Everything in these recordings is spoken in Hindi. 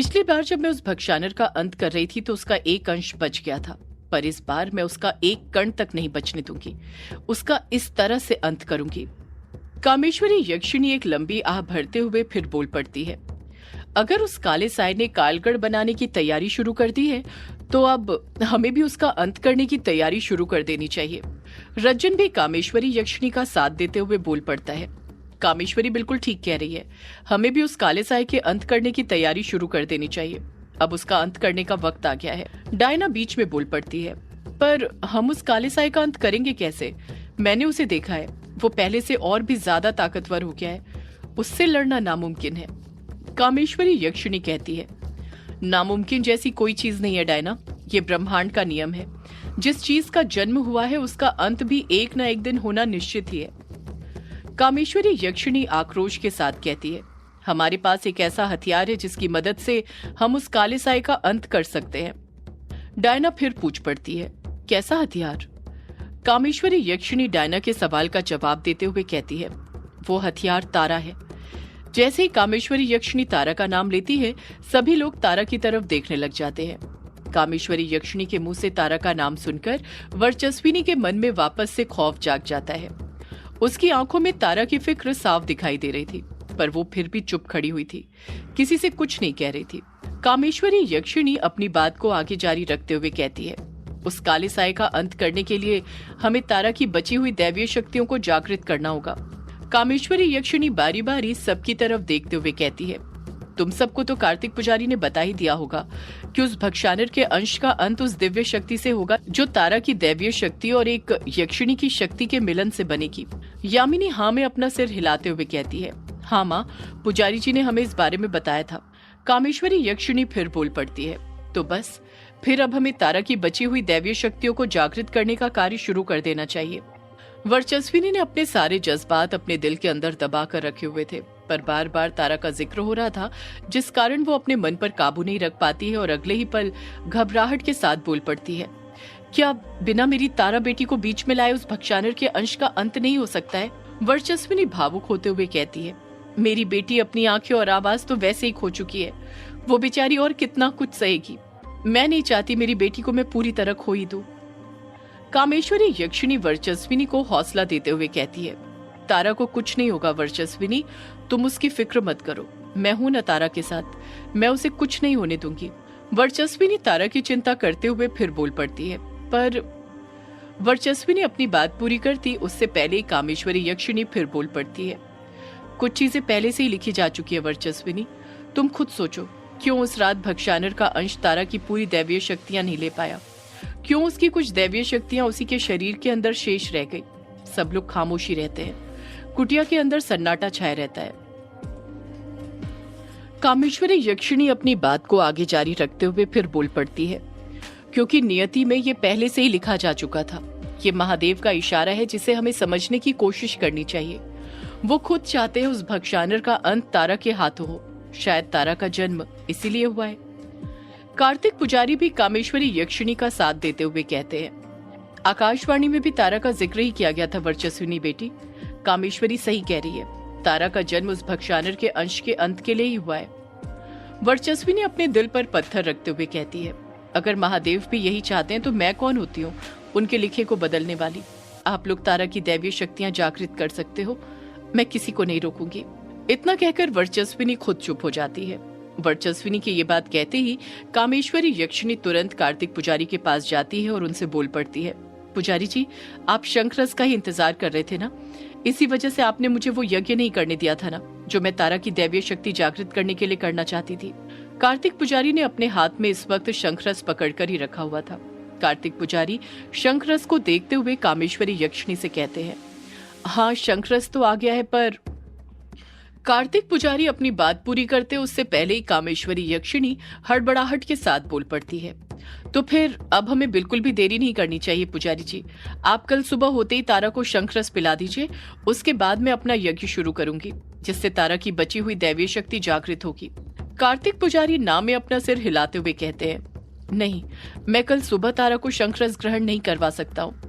पिछली बार जब मैं उस भक्षानर का अंत कर रही थी तो उसका एक अंश बच गया था, पर इस बार मैं उसका एक कण तक नहीं बचने दूंगी। उसका इस तरह से अंत करूंगी। कामेश्वरी यक्षिणी एक लंबी आह भरते हुए फिर बोल पड़ती है। अगर उस काले साय ने कालगढ़ बनाने की तैयारी शुरू कर दी है तो अब हमें भी उसका अंत करने की तैयारी शुरू कर देनी चाहिए। रज्जन भी कामेश्वरी यक्षिणी का साथ देते हुए बोल पड़ता है। कामेश्वरी बिल्कुल ठीक कह रही है, हमें भी उस काले साय के अंत करने की तैयारी शुरू कर देनी चाहिए। अब उसका अंत करने का वक्त आ गया है। डायना बीच में बोल पड़ती है, पर हम उस काले साय का अंत करेंगे कैसे? मैंने उसे देखा है, वो पहले से और भी ज्यादा ताकतवर हो गया है। उससे लड़ना नामुमकिन है। कामेश्वरी यक्षिणी कहती है, नामुमकिन जैसी कोई चीज नहीं है डायना, ये ब्रह्मांड का नियम है। जिस चीज का जन्म हुआ है उसका अंत भी एक न एक दिन होना निश्चित ही है। कामेश्वरी यक्षिणी आक्रोश के साथ कहती है, हमारे पास एक ऐसा हथियार है जिसकी मदद से हम उस काले साय का अंत कर सकते हैं। डायना फिर पूछ पड़ती है, कैसा हथियार? कामेश्वरी यक्षिणी डायना के सवाल का जवाब देते हुए कहती है, वो हथियार तारा है। जैसे ही कामेश्वरी यक्षिणी तारा का नाम लेती है, सभी लोग तारा की तरफ देखने लग जाते हैं। कामेश्वरी यक्षिणी के मुंह से तारा का नाम सुनकर वर्चस्विनी के मन में वापस से खौफ जाग जाता है। उसकी आंखों में तारा की फिक्र साफ दिखाई दे रही थी, पर वो फिर भी चुप खड़ी हुई थी, किसी से कुछ नहीं कह रही थी। कामेश्वरी यक्षिणी अपनी बात को आगे जारी रखते हुए कहती है, उस काले साय का अंत करने के लिए हमें तारा की बची हुई दैवीय शक्तियों को जागृत करना होगा। कामेश्वरी यक्षिणी बारी बारी सबकी तरफ देखते हुए कहती है, तुम सबको तो कार्तिक पुजारी ने बता ही दिया होगा कि उस भक्षानर के अंश का अंत उस दिव्य शक्ति से होगा जो तारा की दैवीय शक्ति और एक यक्षिणी की शक्ति के मिलन से बनेगी। यामिनी हाँ में अपना सिर हिलाते हुए कहती है, हाँ माँ, पुजारी जी ने हमें इस बारे में बताया था। कामेश्वरी यक्षिणी फिर बोल पड़ती है, तो बस फिर अब हमें तारा की बची हुई दैवीय शक्तियों को जागृत करने का कार्य शुरू कर देना चाहिए। वर्चस्विनी ने अपने सारे जज्बात अपने दिल के अंदर दबा कर रखे हुए थे, पर बार बार तारा का जिक्र हो रहा था, जिस कारण वो अपने मन पर काबू नहीं रख पाती है और अगले ही पल घबराहट के साथ बोल पड़ती है, क्या बिना मेरी तारा बेटी को बीच में लाए उस भक्षानर के अंश का अंत नहीं हो सकता है? वर्चस्विनी भावुक होते हुए कहती है, मेरी बेटी अपनी आंखें और आवाज तो वैसे ही खो चुकी है, वो बेचारी और कितना कुछ सहेगी। मैं नहीं चाहती मेरी बेटी को मैं पूरी तरह खो ही दूं। कामेश्वरी यक्षिणी वर्चस्विनी को हौसला देते हुए कहती है, तारा को कुछ नहीं होगा वर्चस्विनी, तुम उसकी फिक्र मत करो, मैं हूं ना तारा के साथ, मैं उसे कुछ नहीं होने दूंगी। वर्चस्विनी तारा की चिंता करते हुए फिर बोल पड़ती है, पर वर्चस्विनी अपनी बात पूरी करती उससे पहले ही कामेश्वरी यक्षिणी फिर बोल पड़ती है, कुछ चीजें पहले से ही लिखी जा चुकी है वर्चस्विनी, तुम खुद सोचो, क्यों उस रात भक्षानर का अंश तारा की पूरी दैवीय शक्तियां नहीं ले पाया? क्यों उसकी कुछ दैवीय शक्तियां उसी के शरीर के अंदर शेष रह गई? सब लोग खामोशी रहते हैं, कुटिया के अंदर सन्नाटा छाया रहता है। कामेश्वरी यक्षिणी अपनी बात को आगे जारी रखते हुए फिर बोल पड़ती है, क्योंकि नियति में ये पहले से ही लिखा जा चुका था। ये महादेव का इशारा है जिसे हमें समझने की कोशिश करनी चाहिए। वो खुद चाहते हैं उस भक्षानर का अंत तारा के हाथों हो। शायद तारा का जन्म इसीलिए हुआ है। कार्तिक पुजारी भी कामेश्वरी यक्षिणी का साथ देते हुए कहते हैं, आकाशवाणी में भी तारा का जिक्र ही किया गया था वर्चस्विनी बेटी। कामेश्वरी सही कह रही है, तारा का जन्म उस भक्षानर के अंश के अंत के लिए ही हुआ है। वर्चस्विनी अपने दिल पर पत्थर रखते हुए कहती है, अगर महादेव भी यही चाहते हैं तो मैं कौन होती हूँ उनके लिखे को बदलने वाली। आप लोग तारा की दैवीय शक्तियां जागृत कर सकते हो, मैं किसी को नहीं रोकूंगी। इतना कहकर वर्चस्विनी खुद चुप हो जाती है। वर्चस्विनी की ये बात कहते ही कामेश्वरी यक्षिणी तुरंत कार्तिक पुजारी के पास जाती है और उनसे बोल पड़ती है, पुजारी जी, आप शंखरस का ही इंतजार कर रहे थे ना? इसी वजह से आपने मुझे वो यज्ञ नहीं करने दिया था ना, जो मैं तारा की दैवीय शक्ति जागृत करने के लिए करना चाहती थी। कार्तिक पुजारी ने अपने हाथ में इस वक्त शंखरस पकड़कर ही रखा हुआ था। कार्तिक पुजारी शंखरस को देखते हुए कामेश्वरी यक्षिणी से कहते हैं, हाँ शंखरस तो आ गया है, पर कार्तिक पुजारी अपनी बात पूरी करते उससे पहले ही कामेश्वरी यक्षिणी हड़बड़ाहट के साथ बोल पड़ती है, तो फिर अब हमें बिल्कुल भी देरी नहीं करनी चाहिए पुजारी जी। आप कल सुबह होते ही तारा को शंखरस पिला दीजिए, उसके बाद मैं अपना यज्ञ शुरू करूंगी, जिससे तारा की बची हुई दैवीय शक्ति जागृत होगी। कार्तिक पुजारी ना में अपना सिर हिलाते हुए कहते हैं, नहीं, मैं कल सुबह तारा को शंखरस ग्रहण नहीं करवा सकता हूँ।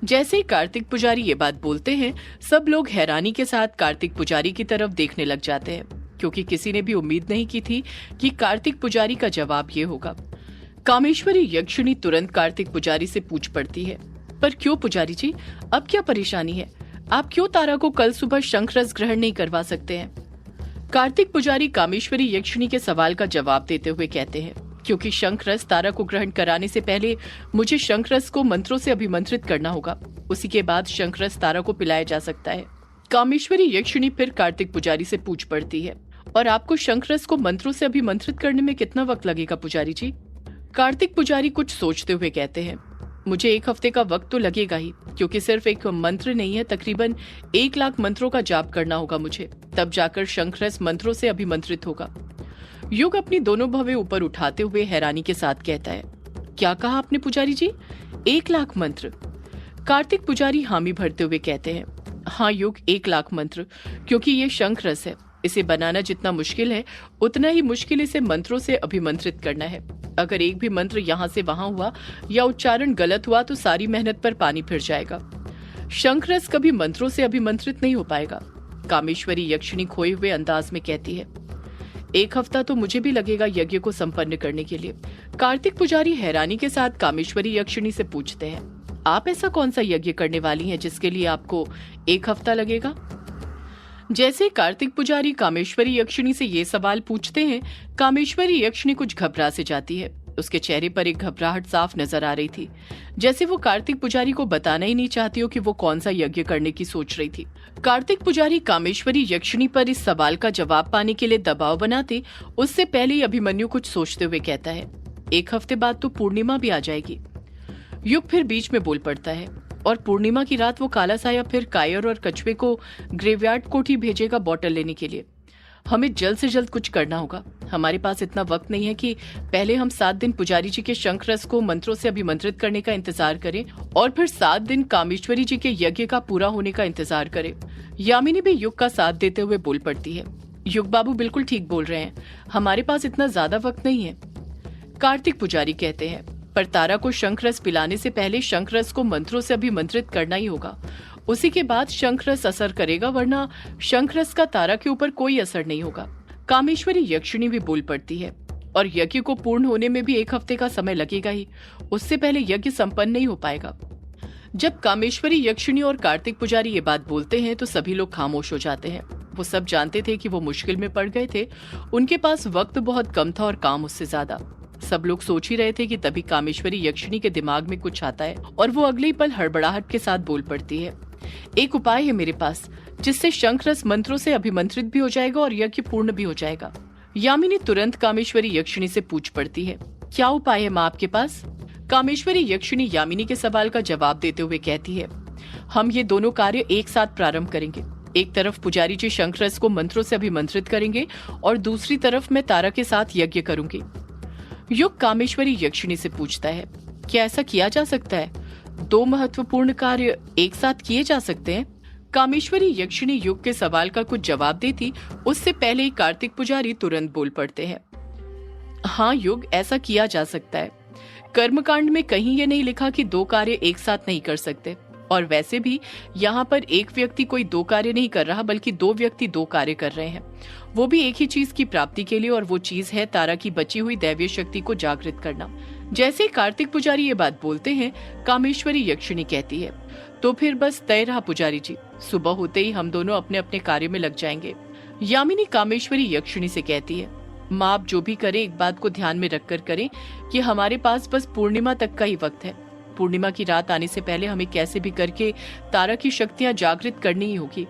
जैसे ही कार्तिक पुजारी ये बात बोलते हैं, सब लोग हैरानी के साथ कार्तिक पुजारी की तरफ देखने लग जाते हैं। क्योंकि किसी ने भी उम्मीद नहीं की थी कि कार्तिक पुजारी का जवाब ये होगा। कामेश्वरी यक्षिणी तुरंत कार्तिक पुजारी से पूछ पड़ती है, पर क्यों पुजारी जी, अब क्या परेशानी है? आप क्यों तारा को कल सुबह शंखरस ग्रहण नहीं करवा सकते हैं? कार्तिक पुजारी कामेश्वरी यक्षिणी के सवाल का जवाब देते हुए कहते हैं, क्योंकि शंखरस तारा को ग्रहण कराने से पहले मुझे शंखरस को मंत्रों से अभिमंत्रित करना होगा। उसी के बाद शंखरस तारा को पिलाया जा सकता है। कामेश्वरी यक्षिणी फिर कार्तिक पुजारी से पूछ पड़ती है, और आपको शंखरस को मंत्रों से अभिमंत्रित करने में कितना वक्त लगेगा पुजारी जी? कार्तिक पुजारी कुछ सोचते हुए कहते हैं, मुझे 1 हफ्ते का वक्त तो लगेगा ही, क्योंकि सिर्फ एक मंत्र नहीं है, तकरीबन 1 लाख मंत्रों का जाप करना होगा मुझे, तब जाकर शंखरस मंत्रों से अभिमंत्रित होगा। युग अपनी दोनों भवें ऊपर उठाते हुए हैरानी के साथ कहता है, क्या कहा आपने पुजारी जी? 1 लाख मंत्र? कार्तिक पुजारी हामी भरते हुए कहते हैं, हाँ युग, 1 लाख मंत्र, क्योंकि ये शंखरस है। इसे बनाना जितना मुश्किल है, उतना ही मुश्किल इसे मंत्रों से अभिमंत्रित करना है। अगर एक भी मंत्र यहाँ से वहां हुआ या उच्चारण गलत हुआ तो सारी मेहनत पर पानी फिर जाएगा। शंखरस कभी मंत्रों से अभिमंत्रित नहीं हो पाएगा। कामेश्वरी यक्षिणी खोए हुए अंदाज में कहती है, 1 हफ्ता तो मुझे भी लगेगा यज्ञ को संपन्न करने के लिए। कार्तिक पुजारी हैरानी के साथ कामेश्वरी यक्षिणी से पूछते हैं, आप ऐसा कौन सा यज्ञ करने वाली हैं जिसके लिए आपको 1 हफ्ता लगेगा? जैसे कार्तिक पुजारी कामेश्वरी यक्षिणी से ये सवाल पूछते हैं, कामेश्वरी यक्षिणी कुछ घबरा से जाती है। उसके चेहरे पर एक घबराहट साफ नजर आ रही थी, जैसे वो कार्तिक पुजारी को बताना ही नहीं चाहती हो कि वो कौन सा यज्ञ करने की सोच रही थी। कार्तिक पुजारी कामेश्वरी यक्षिणी पर इस सवाल का जवाब पाने के लिए दबाव बनाते उससे पहले ही अभिमन्यु कुछ सोचते हुए कहता है, 1 हफ्ते बाद तो पूर्णिमा भी आ जाएगी। युग फिर बीच में बोल पड़ता है, और पूर्णिमा की रात वो काला साया फिर कायर और कछुए को ग्रेवयार्ड कोठी भेजेगा बॉटल लेने के लिए। हमें जल्द से जल्द कुछ करना होगा। हमारे पास इतना वक्त नहीं है कि पहले हम 7 दिन पुजारी जी के शंखरस को मंत्रों से अभिमंत्रित करने का इंतजार करें और फिर 7 दिन कामेश्वरी जी के यज्ञ का पूरा होने का इंतजार करें। यामिनी भी युग का साथ देते हुए बोल पड़ती है, युग बाबू बिल्कुल ठीक बोल रहे हैं, हमारे पास इतना ज्यादा वक्त नहीं है। कार्तिक पुजारी कहते हैं, पर तारा को शंखरस पिलाने से पहले शंखरस को मंत्रों से अभिमंत्रित करना ही होगा। उसी के बाद शंखरस असर करेगा, वरना शंखरस का तारा के ऊपर कोई असर नहीं होगा। कामेश्वरी यक्षिणी भी बोल पड़ती है, और यज्ञ को पूर्ण होने में भी 1 हफ्ते का समय लगेगा ही, उससे पहले यज्ञ संपन्न नहीं हो पाएगा। जब कामेश्वरी यक्षिणी और कार्तिक पुजारी ये बात बोलते हैं तो सभी लोग खामोश हो जाते हैं। वो सब जानते थे कि वो मुश्किल में पड़ गए थे, उनके पास वक्त बहुत कम था और काम उससे ज्यादा। सब लोग सोच ही रहे थे कि तभी कामेश्वरी यक्षिणी के दिमाग में कुछ आता है और वो अगले ही पल हड़बड़ाहट के साथ बोल पड़ती है, एक उपाय है मेरे पास जिससे शंखरस मंत्रों से अभिमंत्रित भी हो जाएगा और यज्ञ पूर्ण भी हो जाएगा। यामिनी तुरंत कामेश्वरी यक्षिणी से पूछ पड़ती है, क्या उपाय है माँ आपके पास? कामेश्वरी यक्षिणी यामिनी के सवाल का जवाब देते हुए कहती है, हम ये दोनों कार्य एक साथ प्रारंभ करेंगे। एक तरफ पुजारी जी शंखरस को मंत्रों से अभिमंत्रित करेंगे और दूसरी तरफ मैं तारा के साथ यज्ञ करूंगी। युग कामेश्वरी यक्षिणी से पूछता है, क्या ऐसा किया जा सकता है? 2 महत्वपूर्ण कार्य एक साथ किए जा सकते हैं? कामेश्वरी यक्षिणी युग के सवाल का कुछ जवाब देती उससे पहले ही कार्तिक पुजारी तुरंत बोल पड़ते हैं, हाँ युग, ऐसा किया जा सकता है। कर्मकांड में कहीं ये नहीं लिखा कि 2 कार्य एक साथ नहीं कर सकते, और वैसे भी यहाँ पर एक व्यक्ति कोई 2 कार्य नहीं कर रहा, बल्कि 2 व्यक्ति 2 कार्य कर रहे हैं, वो भी एक ही चीज की प्राप्ति के लिए, और वो चीज है तारा की बची हुई दैवीय शक्ति को जागृत करना। जैसे कार्तिक पुजारी ये बात बोलते हैं, कामेश्वरी यक्षिणी कहती है, तो फिर बस तय रहा पुजारी जी, सुबह होते ही हम दोनों अपने अपने कार्य में लग जाएंगे। यामिनी कामेश्वरी यक्षिणी से कहती है, माँ आप जो भी करे एक बात को ध्यान में रखकर करें कि हमारे पास बस पूर्णिमा तक का ही वक्त है। पूर्णिमा की रात आने से पहले हमें कैसे भी करके तारा की शक्तियां जागृत करनी ही होगी।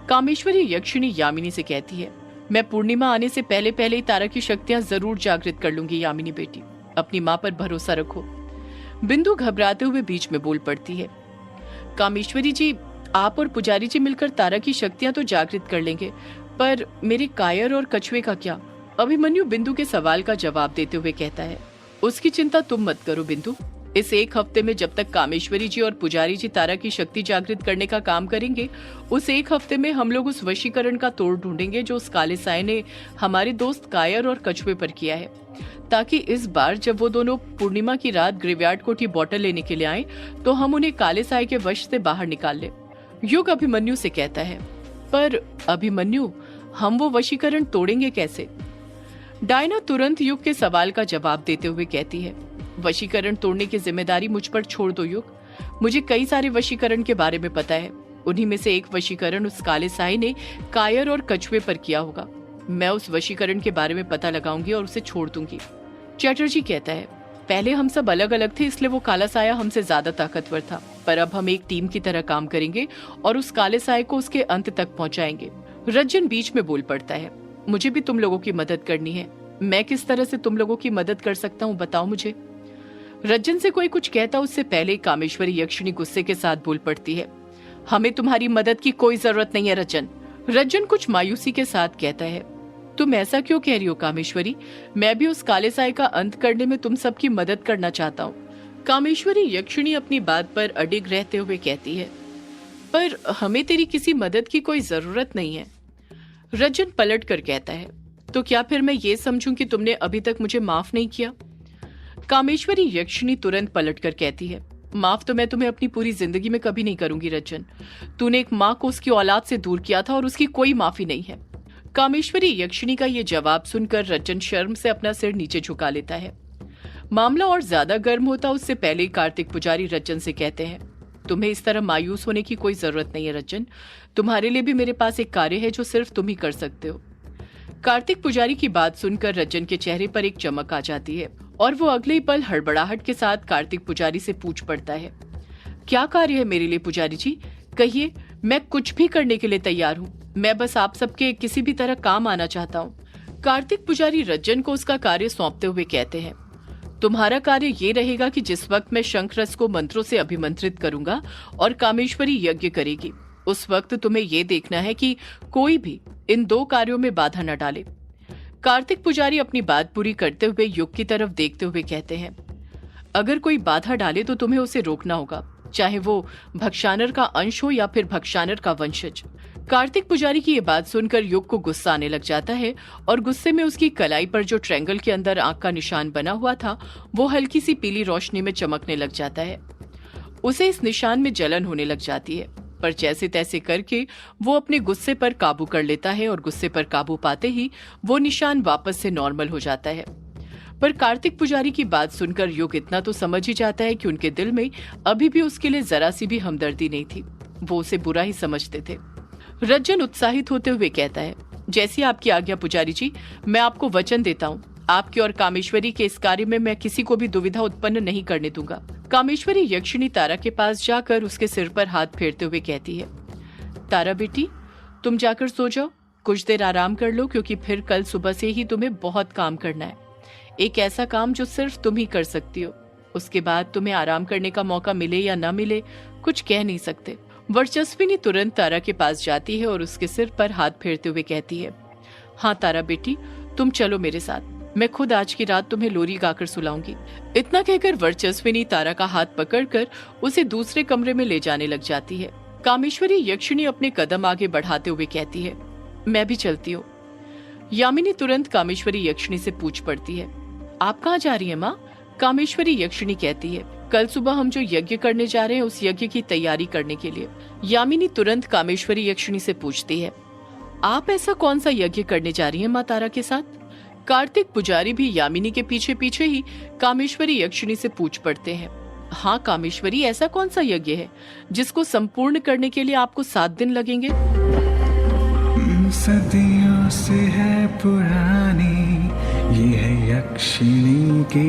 कामेश्वरी यक्षिणी यामिनी से कहती है, मैं पूर्णिमा आने से पहले पहले ही तारा की शक्तियां जरूर जागृत कर लूंगी। यामिनी बेटी, अपनी माँ पर भरोसा रखो। बिंदु घबराते हुए बीच में बोल पड़ती है, कामेश्वरी जी, आप और पुजारी जी मिलकर तारा की शक्तियां तो जागृत कर लेंगे, पर मेरे कायर और कछुए का क्या? अभिमन्यु बिंदु के सवाल का जवाब देते हुए कहता है, उसकी चिंता तुम मत करो बिंदु। इस 1 हफ्ते में जब तक कामेश्वरी जी और पुजारी जी तारा की शक्ति जागृत करने का काम करेंगे, उस 1 हफ्ते में हम लोग उस वशीकरण का तोड़ ढूंढेंगे जो उस काले साए ने हमारे दोस्त कायर और कछुए पर किया है, ताकि इस बार जब वो दोनों पूर्णिमा की रात ग्रेवयार्ड कोठी बॉटल लेने के लिए आए तो हम उन्हें काले साए के वश से बाहर निकाल ले। युग अभिमन्यु से कहता है, पर अभिमन्यु, हम वो वशीकरण तोड़ेंगे कैसे? डायना तुरंत युग के सवाल का जवाब देते हुए कहती है, वशीकरण तोड़ने की जिम्मेदारी मुझ पर छोड़ दो युग। मुझे कई सारे वशीकरण के बारे में पता है। उन्हीं में से एक वशीकरण उस काले साए ने कायर और कछुए पर किया होगा। मैं उस वशीकरण के बारे में पता लगाऊंगी और उसे छोड़ दूंगी। चैटर्जी कहता है, पहले हम सब अलग अलग थे, इसलिए वो काला साया हमसे ज्यादा ताकतवर था, पर अब हम एक टीम की तरह काम करेंगे और उस काले साए को उसके अंत तक पहुंचाएंगे। रज्जन बीच में बोल पड़ता है, मुझे भी तुम लोगों की मदद करनी है। मैं किस तरह से तुम लोगों की मदद कर सकता हूँ, बताओ मुझे। रज्जन से कोई कुछ कहता उससे पहले कामेश्वरी यक्षिणी गुस्से के साथ बोल पड़ती है, हमें तुम्हारी मदद की कोई जरूरत नहीं है रज्जन। रज्जन कुछ मायूसी के साथ कहता है, तुम ऐसा क्यों कह रही हो कामेश्वरी? मैं भी उस काले साए का अंत करने में तुम सबकी मदद करना चाहता हूँ। कामेश्वरी यक्षिणी अपनी बात पर अडिग रहते हुए कहती है, पर हमें तेरी किसी मदद की कोई जरूरत नहीं है। रज्जन पलट कर कहता है, तो क्या फिर मैं ये समझूं कि तुमने अभी तक मुझे माफ नहीं किया? कामेश्वरी यक्षिणी तुरंत पलट कर कहती है, माफ तो मैं तुम्हें अपनी पूरी जिंदगी में कभी नहीं करूंगी रज्जन। तूने एक माँ को उसकी औलाद से दूर किया था और उसकी कोई माफी नहीं है। कामेश्वरी यक्षिणी का ये जवाब सुनकर रज्जन शर्म से अपना सिर नीचे झुका लेता है। मामला और ज्यादा गर्म होता उससे पहले कार्तिक पुजारी रज्जन से कहते हैं, तुम्हें इस तरह मायूस होने की कोई जरूरत नहीं है रज्जन। तुम्हारे लिए भी मेरे पास एक कार्य है जो सिर्फ तुम ही कर सकते हो। कार्तिक पुजारी की बात सुनकर रज्जन के चेहरे पर एक चमक आ जाती है और वो अगले ही पल हड़बड़ाहट के साथ कार्तिक पुजारी से पूछ पड़ता है, क्या कार्य है मेरे लिए पुजारी जी? कहिए, मैं कुछ भी करने के लिए तैयार हूँ। मैं बस आप सबके किसी भी तरह काम आना चाहता हूँ। कार्तिक पुजारी रज्जन को उसका कार्य सौंपते हुए कहते हैं, तुम्हारा कार्य ये रहेगा कि जिस वक्त मैं शंखरस को मंत्रों से अभिमंत्रित करूंगा और कामेश्वरी यज्ञ करेगी, उस वक्त तुम्हें ये देखना है कि कोई भी इन दो कार्यों में बाधा न डाले। कार्तिक पुजारी अपनी बात पूरी करते हुए युग की तरफ देखते हुए कहते हैं, अगर कोई बाधा डाले तो तुम्हें उसे रोकना होगा, चाहे वो भक्षानर का अंश हो या फिर भक्षानर का वंशज। कार्तिक पुजारी की ये बात सुनकर युग को गुस्सा आने लग जाता है और गुस्से में उसकी कलाई पर जो ट्रायंगल के अंदर आंख का निशान बना हुआ था वो हल्की सी पीली रोशनी में चमकने लग जाता है। उसे इस निशान में जलन होने लग जाती है, पर जैसे तैसे करके वो अपने गुस्से पर काबू कर लेता है और गुस्से पर काबू पाते ही वो निशान वापस से नॉर्मल हो जाता है। पर कार्तिक पुजारी की बात सुनकर युग इतना तो समझ ही जाता है कि उनके दिल में अभी भी उसके लिए जरा सी भी हमदर्दी नहीं थी। वो उसे बुरा ही समझते थे। रज्जन उत्साहित होते हुए कहता है, जैसी आपकी आज्ञा पुजारी जी। मैं आपको वचन देता हूँ, आपके और कामेश्वरी के इस कार्य में मैं किसी को भी दुविधा उत्पन्न नहीं करने दूंगा। कामेश्वरी यक्षिणी तारा के पास जाकर उसके सिर पर हाथ फेरते हुए कहती है, तारा बेटी, तुम जाकर सो जाओ, कुछ देर आराम कर लो, क्योंकि फिर कल सुबह से ही तुम्हें बहुत काम करना है। एक ऐसा काम जो सिर्फ तुम ही कर सकती हो। उसके बाद तुम्हें आराम करने का मौका मिले या न मिले कुछ कह नहीं सकते। वर्चस्विनी तुरंत तारा के पास जाती है और उसके सिर पर हाथ फेरते हुए कहती है, हाँ तारा बेटी, तुम चलो मेरे साथ, मैं खुद आज की रात तुम्हें लोरी गाकर सुलाऊंगी। इतना कहकर वर्चस्विनी तारा का हाथ पकड़कर उसे दूसरे कमरे में ले जाने लग जाती है। कामेश्वरी यक्षिणी अपने कदम आगे बढ़ाते हुए कहती है, मैं भी चलती हूँ। यामिनी तुरंत कामेश्वरी यक्षिणी से पूछ पड़ती है, आप कहाँ जा रही है माँ? कामेश्वरी यक्षिणी कहती है, कल सुबह हम जो यज्ञ करने जा रहे हैं उस यज्ञ की तैयारी करने के लिए। यामिनी तुरंत कामेश्वरी यक्षिणी से पूछती है, आप ऐसा कौन सा यज्ञ करने जा रही हैं माँ तारा के साथ? कार्तिक पुजारी भी यामिनी के पीछे पीछे ही कामेश्वरी यक्षिणी से पूछ पड़ते हैं, हाँ कामेश्वरी, ऐसा कौन सा यज्ञ है जिसको संपूर्ण करने के लिए आपको 7 दिन लगेंगे? सदियों से है पुरानी ये है यक्षिणी की